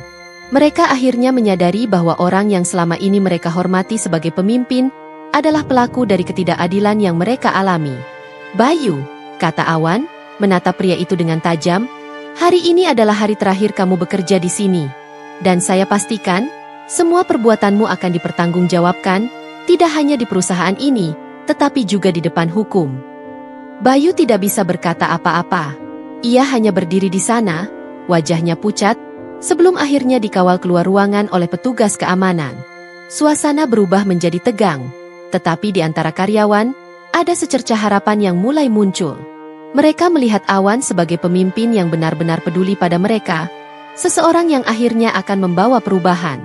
Mereka akhirnya menyadari bahwa orang yang selama ini mereka hormati sebagai pemimpin adalah pelaku dari ketidakadilan yang mereka alami. "Bayu," kata Awan, menatap pria itu dengan tajam, "hari ini adalah hari terakhir kamu bekerja di sini. Dan saya pastikan, semua perbuatanmu akan dipertanggungjawabkan, tidak hanya di perusahaan ini, tetapi juga di depan hukum." Bayu tidak bisa berkata apa-apa. Ia hanya berdiri di sana, wajahnya pucat, sebelum akhirnya dikawal keluar ruangan oleh petugas keamanan. Suasana berubah menjadi tegang, tetapi di antara karyawan, ada secercah harapan yang mulai muncul. Mereka melihat Awan sebagai pemimpin yang benar-benar peduli pada mereka, seseorang yang akhirnya akan membawa perubahan.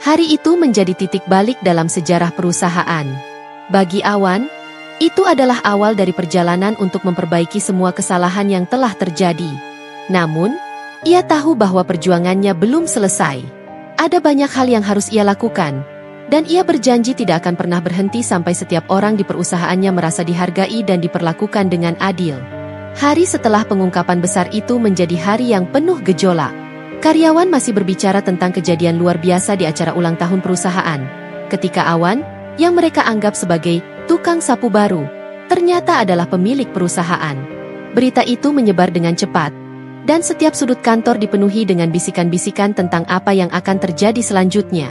Hari itu menjadi titik balik dalam sejarah perusahaan. Bagi Awan, itu adalah awal dari perjalanan untuk memperbaiki semua kesalahan yang telah terjadi. Namun, ia tahu bahwa perjuangannya belum selesai. Ada banyak hal yang harus ia lakukan, dan ia berjanji tidak akan pernah berhenti sampai setiap orang di perusahaannya merasa dihargai dan diperlakukan dengan adil. Hari setelah pengungkapan besar itu menjadi hari yang penuh gejolak. Karyawan masih berbicara tentang kejadian luar biasa di acara ulang tahun perusahaan, ketika Awan, yang mereka anggap sebagai tukang sapu baru, ternyata adalah pemilik perusahaan. Berita itu menyebar dengan cepat, dan setiap sudut kantor dipenuhi dengan bisikan-bisikan tentang apa yang akan terjadi selanjutnya.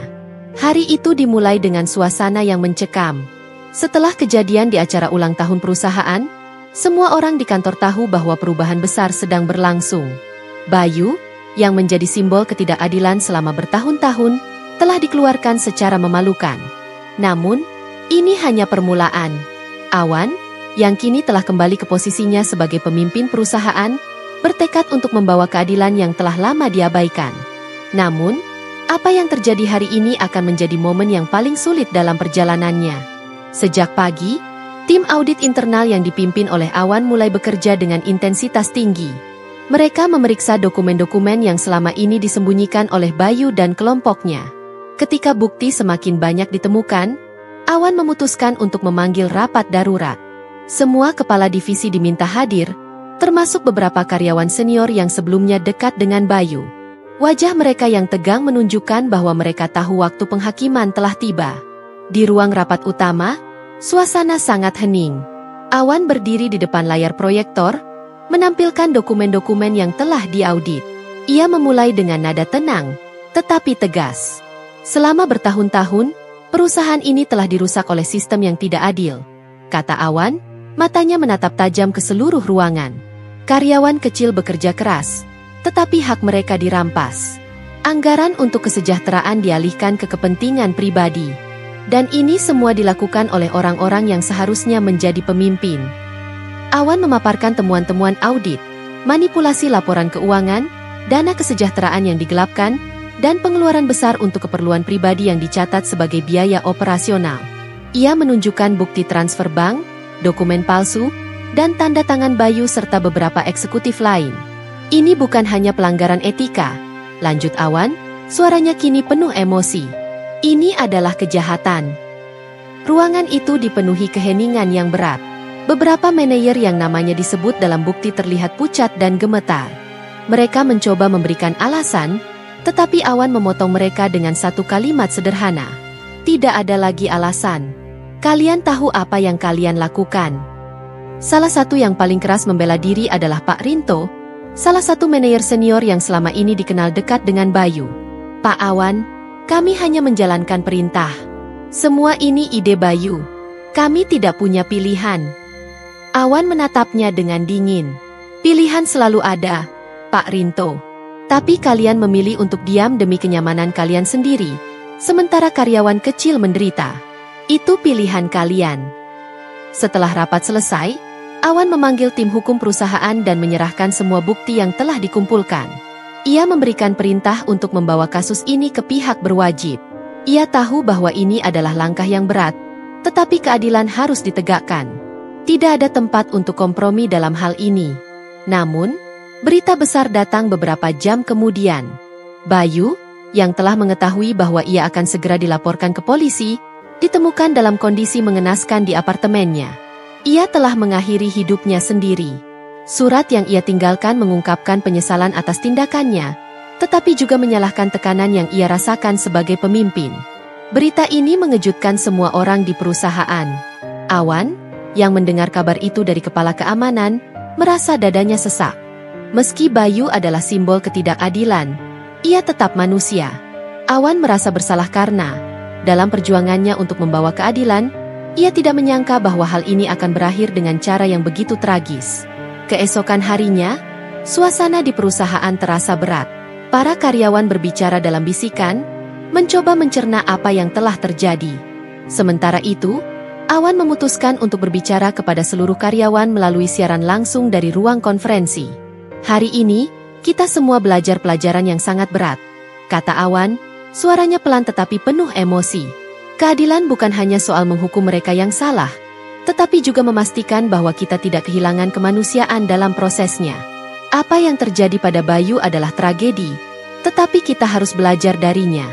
Hari itu dimulai dengan suasana yang mencekam. Setelah kejadian di acara ulang tahun perusahaan, semua orang di kantor tahu bahwa perubahan besar sedang berlangsung. Bayu, yang menjadi simbol ketidakadilan selama bertahun-tahun, telah dikeluarkan secara memalukan. Namun, ini hanya permulaan. Awan, yang kini telah kembali ke posisinya sebagai pemimpin perusahaan, bertekad untuk membawa keadilan yang telah lama diabaikan. Namun, apa yang terjadi hari ini akan menjadi momen yang paling sulit dalam perjalanannya. Sejak pagi, tim audit internal yang dipimpin oleh Awan mulai bekerja dengan intensitas tinggi. Mereka memeriksa dokumen-dokumen yang selama ini disembunyikan oleh Bayu dan kelompoknya. Ketika bukti semakin banyak ditemukan, Awan memutuskan untuk memanggil rapat darurat. Semua kepala divisi diminta hadir, termasuk beberapa karyawan senior yang sebelumnya dekat dengan Bayu. Wajah mereka yang tegang menunjukkan bahwa mereka tahu waktu penghakiman telah tiba. Di ruang rapat utama, suasana sangat hening. Awan berdiri di depan layar proyektor, menampilkan dokumen-dokumen yang telah diaudit. Ia memulai dengan nada tenang, tetapi tegas. Selama bertahun-tahun, perusahaan ini telah dirusak oleh sistem yang tidak adil, kata Awan, matanya menatap tajam ke seluruh ruangan. Karyawan kecil bekerja keras, tetapi hak mereka dirampas. Anggaran untuk kesejahteraan dialihkan ke kepentingan pribadi. Dan ini semua dilakukan oleh orang-orang yang seharusnya menjadi pemimpin. Awan memaparkan temuan-temuan audit, manipulasi laporan keuangan, dana kesejahteraan yang digelapkan, dan pengeluaran besar untuk keperluan pribadi yang dicatat sebagai biaya operasional. Ia menunjukkan bukti transfer bank, dokumen palsu, dan tanda tangan Bayu serta beberapa eksekutif lain. Ini bukan hanya pelanggaran etika, lanjut Awan, suaranya kini penuh emosi. Ini adalah kejahatan. Ruangan itu dipenuhi keheningan yang berat. Beberapa manajer yang namanya disebut dalam bukti terlihat pucat dan gemetar. Mereka mencoba memberikan alasan, tetapi Awan memotong mereka dengan satu kalimat sederhana. Tidak ada lagi alasan. Kalian tahu apa yang kalian lakukan. Salah satu yang paling keras membela diri adalah Pak Rinto, salah satu manajer senior yang selama ini dikenal dekat dengan Bayu. Pak Awan, kami hanya menjalankan perintah. Semua ini ide Bayu. Kami tidak punya pilihan. Awan menatapnya dengan dingin. Pilihan selalu ada, Pak Rinto. Tapi kalian memilih untuk diam demi kenyamanan kalian sendiri, sementara karyawan kecil menderita. Itu pilihan kalian. Setelah rapat selesai, Awan memanggil tim hukum perusahaan dan menyerahkan semua bukti yang telah dikumpulkan. Ia memberikan perintah untuk membawa kasus ini ke pihak berwajib. Ia tahu bahwa ini adalah langkah yang berat, tetapi keadilan harus ditegakkan. Tidak ada tempat untuk kompromi dalam hal ini. Namun, berita besar datang beberapa jam kemudian. Bayu, yang telah mengetahui bahwa ia akan segera dilaporkan ke polisi, ditemukan dalam kondisi mengenaskan di apartemennya. Ia telah mengakhiri hidupnya sendiri. Surat yang ia tinggalkan mengungkapkan penyesalan atas tindakannya, tetapi juga menyalahkan tekanan yang ia rasakan sebagai pemimpin. Berita ini mengejutkan semua orang di perusahaan. Awan, yang mendengar kabar itu dari kepala keamanan, merasa dadanya sesak. Meski Bayu adalah simbol ketidakadilan, ia tetap manusia. Awan merasa bersalah karena, dalam perjuangannya untuk membawa keadilan, ia tidak menyangka bahwa hal ini akan berakhir dengan cara yang begitu tragis. Keesokan harinya, suasana di perusahaan terasa berat. Para karyawan berbicara dalam bisikan, mencoba mencerna apa yang telah terjadi. Sementara itu, Awan memutuskan untuk berbicara kepada seluruh karyawan melalui siaran langsung dari ruang konferensi. Hari ini, kita semua belajar pelajaran yang sangat berat, kata Awan, suaranya pelan tetapi penuh emosi. Keadilan bukan hanya soal menghukum mereka yang salah, tetapi juga memastikan bahwa kita tidak kehilangan kemanusiaan dalam prosesnya. Apa yang terjadi pada Bayu adalah tragedi, Tetapi kita harus belajar darinya.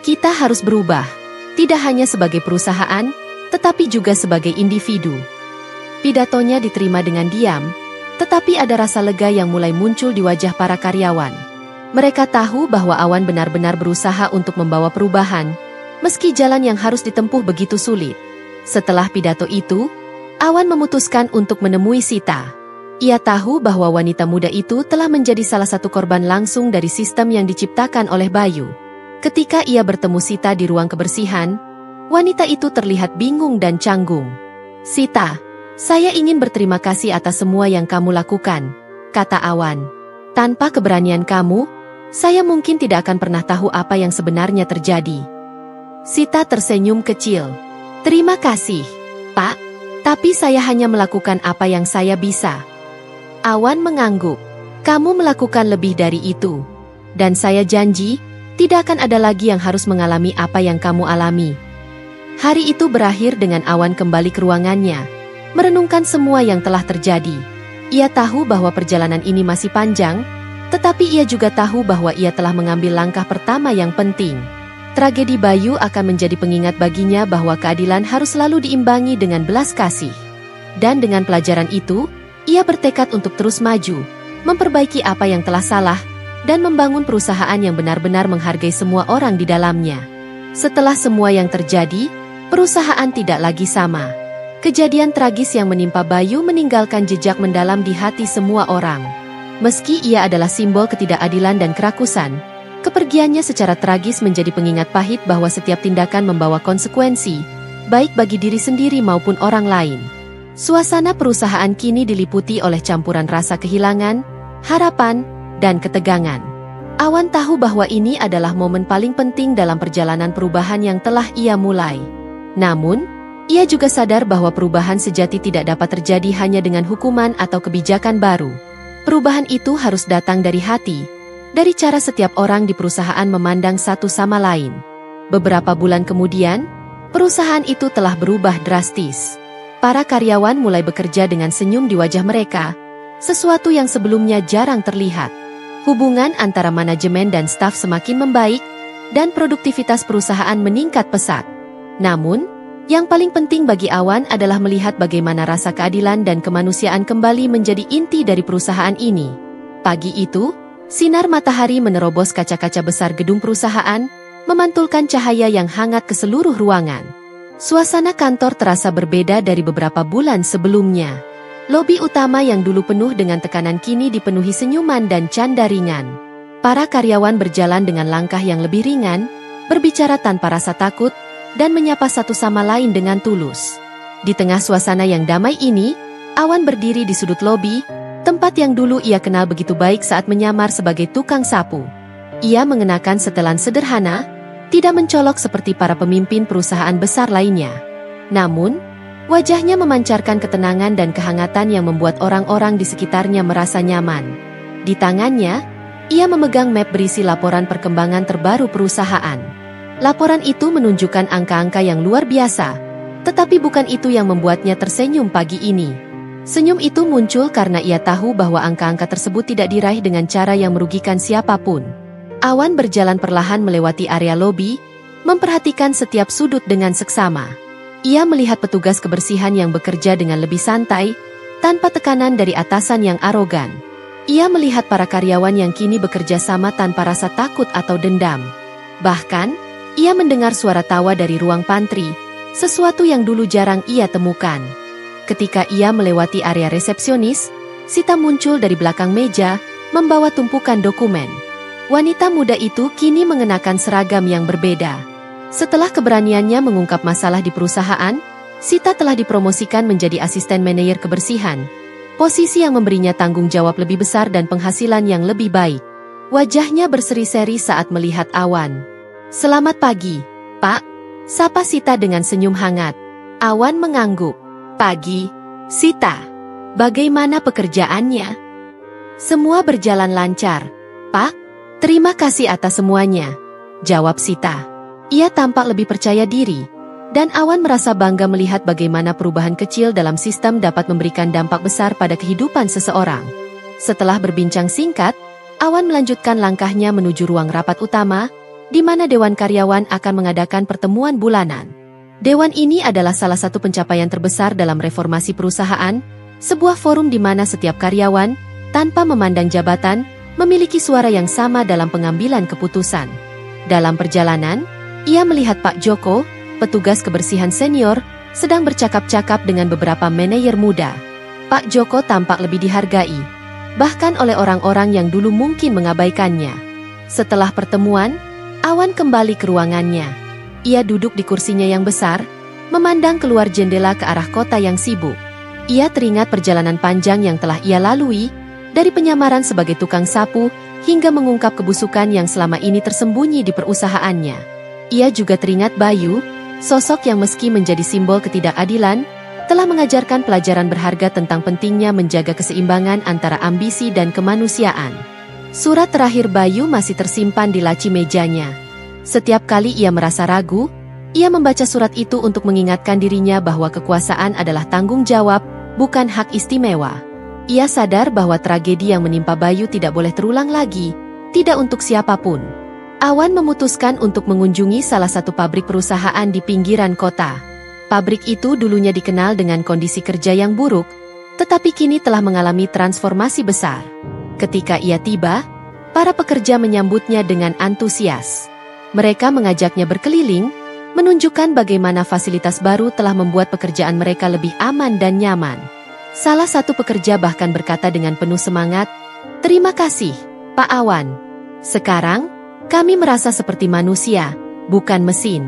Kita harus berubah, tidak hanya sebagai perusahaan, tetapi juga sebagai individu. Pidatonya diterima dengan diam, tetapi ada rasa lega yang mulai muncul di wajah para karyawan. Mereka tahu bahwa Awan benar-benar berusaha untuk membawa perubahan, meski jalan yang harus ditempuh begitu sulit. Setelah pidato itu, Awan memutuskan untuk menemui Sita. Ia tahu bahwa wanita muda itu telah menjadi salah satu korban langsung dari sistem yang diciptakan oleh Bayu. Ketika ia bertemu Sita di ruang kebersihan, wanita itu terlihat bingung dan canggung. "Sita, saya ingin berterima kasih atas semua yang kamu lakukan," kata Awan. "Tanpa keberanian kamu, saya mungkin tidak akan pernah tahu apa yang sebenarnya terjadi." Sita tersenyum kecil. "Terima kasih, Pak. Tapi saya hanya melakukan apa yang saya bisa." Awan mengangguk. "Kamu melakukan lebih dari itu. Dan saya janji, tidak akan ada lagi yang harus mengalami apa yang kamu alami." Hari itu berakhir dengan Awan kembali ke ruangannya, merenungkan semua yang telah terjadi. Ia tahu bahwa perjalanan ini masih panjang, tetapi ia juga tahu bahwa ia telah mengambil langkah pertama yang penting. Tragedi Bayu akan menjadi pengingat baginya bahwa keadilan harus selalu diimbangi dengan belas kasih. Dan dengan pelajaran itu, ia bertekad untuk terus maju, memperbaiki apa yang telah salah, dan membangun perusahaan yang benar-benar menghargai semua orang di dalamnya. Setelah semua yang terjadi, perusahaan tidak lagi sama. Kejadian tragis yang menimpa Bayu meninggalkan jejak mendalam di hati semua orang. Meski ia adalah simbol ketidakadilan dan kerakusan, kepergiannya secara tragis menjadi pengingat pahit bahwa setiap tindakan membawa konsekuensi, baik bagi diri sendiri maupun orang lain. Suasana perusahaan kini diliputi oleh campuran rasa kehilangan, harapan, dan ketegangan. Awan tahu bahwa ini adalah momen paling penting dalam perjalanan perubahan yang telah ia mulai. Namun, ia juga sadar bahwa perubahan sejati tidak dapat terjadi hanya dengan hukuman atau kebijakan baru. Perubahan itu harus datang dari hati, dari cara setiap orang di perusahaan memandang satu sama lain. Beberapa bulan kemudian, perusahaan itu telah berubah drastis. Para karyawan mulai bekerja dengan senyum di wajah mereka, sesuatu yang sebelumnya jarang terlihat. Hubungan antara manajemen dan staf semakin membaik, dan produktivitas perusahaan meningkat pesat. Namun, yang paling penting bagi Awan adalah melihat bagaimana rasa keadilan dan kemanusiaan kembali menjadi inti dari perusahaan ini. Pagi itu, sinar matahari menerobos kaca-kaca besar gedung perusahaan, memantulkan cahaya yang hangat ke seluruh ruangan. Suasana kantor terasa berbeda dari beberapa bulan sebelumnya. Lobi utama yang dulu penuh dengan tekanan kini dipenuhi senyuman dan canda ringan. Para karyawan berjalan dengan langkah yang lebih ringan, berbicara tanpa rasa takut, dan menyapa satu sama lain dengan tulus. Di tengah suasana yang damai ini, Awan berdiri di sudut lobi, tempat yang dulu ia kenal begitu baik saat menyamar sebagai tukang sapu. Ia mengenakan setelan sederhana, tidak mencolok seperti para pemimpin perusahaan besar lainnya. Namun, wajahnya memancarkan ketenangan dan kehangatan yang membuat orang-orang di sekitarnya merasa nyaman. Di tangannya, ia memegang map berisi laporan perkembangan terbaru perusahaan. Laporan itu menunjukkan angka-angka yang luar biasa, tetapi bukan itu yang membuatnya tersenyum pagi ini. Senyum itu muncul karena ia tahu bahwa angka-angka tersebut tidak diraih dengan cara yang merugikan siapapun. Awan berjalan perlahan melewati area lobi, memperhatikan setiap sudut dengan seksama. Ia melihat petugas kebersihan yang bekerja dengan lebih santai, tanpa tekanan dari atasan yang arogan. Ia melihat para karyawan yang kini bekerja sama tanpa rasa takut atau dendam. Bahkan, ia mendengar suara tawa dari ruang pantry, sesuatu yang dulu jarang ia temukan. Ketika ia melewati area resepsionis, Sita muncul dari belakang meja, membawa tumpukan dokumen. Wanita muda itu kini mengenakan seragam yang berbeda. Setelah keberaniannya mengungkap masalah di perusahaan, Sita telah dipromosikan menjadi asisten manajer kebersihan, posisi yang memberinya tanggung jawab lebih besar dan penghasilan yang lebih baik. Wajahnya berseri-seri saat melihat Awan. "Selamat pagi, Pak," sapa Sita dengan senyum hangat. Awan mengangguk. "Pagi, Sita. Bagaimana pekerjaannya?" "Semua berjalan lancar, Pak. Terima kasih atas semuanya," jawab Sita. Ia tampak lebih percaya diri, dan Awan merasa bangga melihat bagaimana perubahan kecil dalam sistem dapat memberikan dampak besar pada kehidupan seseorang. Setelah berbincang singkat, Awan melanjutkan langkahnya menuju ruang rapat utama, di mana Dewan Karyawan akan mengadakan pertemuan bulanan. Dewan ini adalah salah satu pencapaian terbesar dalam reformasi perusahaan, sebuah forum di mana setiap karyawan, tanpa memandang jabatan, memiliki suara yang sama dalam pengambilan keputusan. Dalam perjalanan, ia melihat Pak Joko, petugas kebersihan senior, sedang bercakap-cakap dengan beberapa manajer muda. Pak Joko tampak lebih dihargai, bahkan oleh orang-orang yang dulu mungkin mengabaikannya. Setelah pertemuan, Awan kembali ke ruangannya. Ia duduk di kursinya yang besar, memandang keluar jendela ke arah kota yang sibuk. Ia teringat perjalanan panjang yang telah ia lalui, dari penyamaran sebagai tukang sapu, hingga mengungkap kebusukan yang selama ini tersembunyi di perusahaannya. Ia juga teringat Bayu, sosok yang meski menjadi simbol ketidakadilan, telah mengajarkan pelajaran berharga tentang pentingnya menjaga keseimbangan antara ambisi dan kemanusiaan. Surat terakhir Bayu masih tersimpan di laci mejanya. Setiap kali ia merasa ragu, ia membaca surat itu untuk mengingatkan dirinya bahwa kekuasaan adalah tanggung jawab, bukan hak istimewa. Ia sadar bahwa tragedi yang menimpa Bayu tidak boleh terulang lagi, tidak untuk siapapun. Awan memutuskan untuk mengunjungi salah satu pabrik perusahaan di pinggiran kota. Pabrik itu dulunya dikenal dengan kondisi kerja yang buruk, tetapi kini telah mengalami transformasi besar. Ketika ia tiba, para pekerja menyambutnya dengan antusias. Mereka mengajaknya berkeliling, menunjukkan bagaimana fasilitas baru telah membuat pekerjaan mereka lebih aman dan nyaman. Salah satu pekerja bahkan berkata dengan penuh semangat, "Terima kasih, Pak Awan. Sekarang, kami merasa seperti manusia, bukan mesin."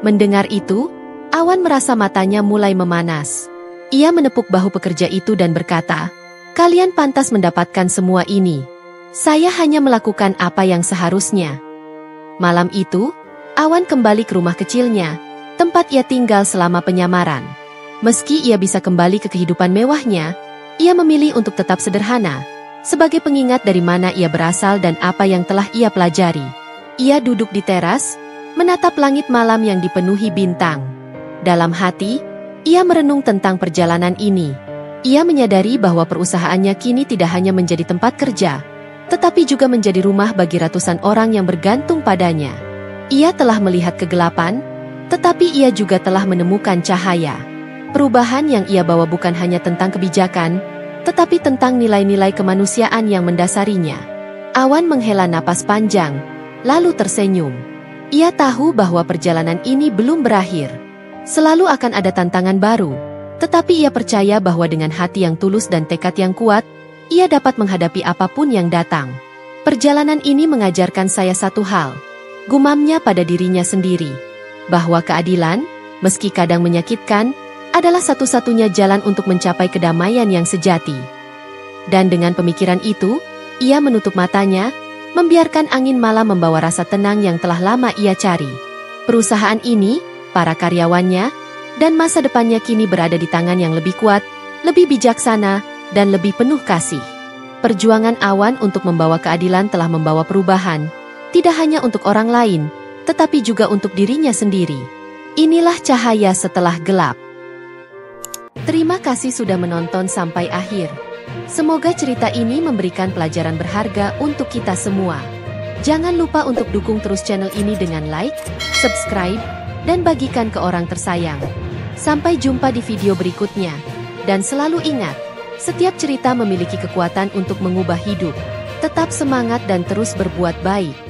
Mendengar itu, Awan merasa matanya mulai memanas. Ia menepuk bahu pekerja itu dan berkata, "Kalian pantas mendapatkan semua ini. Saya hanya melakukan apa yang seharusnya." Malam itu, Awan kembali ke rumah kecilnya, tempat ia tinggal selama penyamaran. Meski ia bisa kembali ke kehidupan mewahnya, ia memilih untuk tetap sederhana, sebagai pengingat dari mana ia berasal dan apa yang telah ia pelajari. Ia duduk di teras, menatap langit malam yang dipenuhi bintang. Dalam hati, ia merenung tentang perjalanan ini. Ia menyadari bahwa perusahaannya kini tidak hanya menjadi tempat kerja, tetapi juga menjadi rumah bagi ratusan orang yang bergantung padanya. Ia telah melihat kegelapan, tetapi ia juga telah menemukan cahaya. Perubahan yang ia bawa bukan hanya tentang kebijakan, tetapi tentang nilai-nilai kemanusiaan yang mendasarinya. Awan menghela napas panjang, lalu tersenyum. Ia tahu bahwa perjalanan ini belum berakhir. Selalu akan ada tantangan baru, tetapi ia percaya bahwa dengan hati yang tulus dan tekad yang kuat, ia dapat menghadapi apapun yang datang. Perjalanan ini mengajarkan saya satu hal, gumamnya pada dirinya sendiri, bahwa keadilan, meski kadang menyakitkan, adalah satu-satunya jalan untuk mencapai kedamaian yang sejati. Dan dengan pemikiran itu, ia menutup matanya, membiarkan angin malam membawa rasa tenang yang telah lama ia cari. Perusahaan ini, para karyawannya, dan masa depannya kini berada di tangan yang lebih kuat, lebih bijaksana, dan lebih penuh kasih. Perjuangan Awan untuk membawa keadilan telah membawa perubahan, tidak hanya untuk orang lain, tetapi juga untuk dirinya sendiri. Inilah cahaya setelah gelap. Terima kasih sudah menonton sampai akhir. Semoga cerita ini memberikan pelajaran berharga untuk kita semua. Jangan lupa untuk dukung terus channel ini dengan like, subscribe, dan bagikan ke orang tersayang. Sampai jumpa di video berikutnya. Dan selalu ingat, setiap cerita memiliki kekuatan untuk mengubah hidup. Tetap semangat dan terus berbuat baik.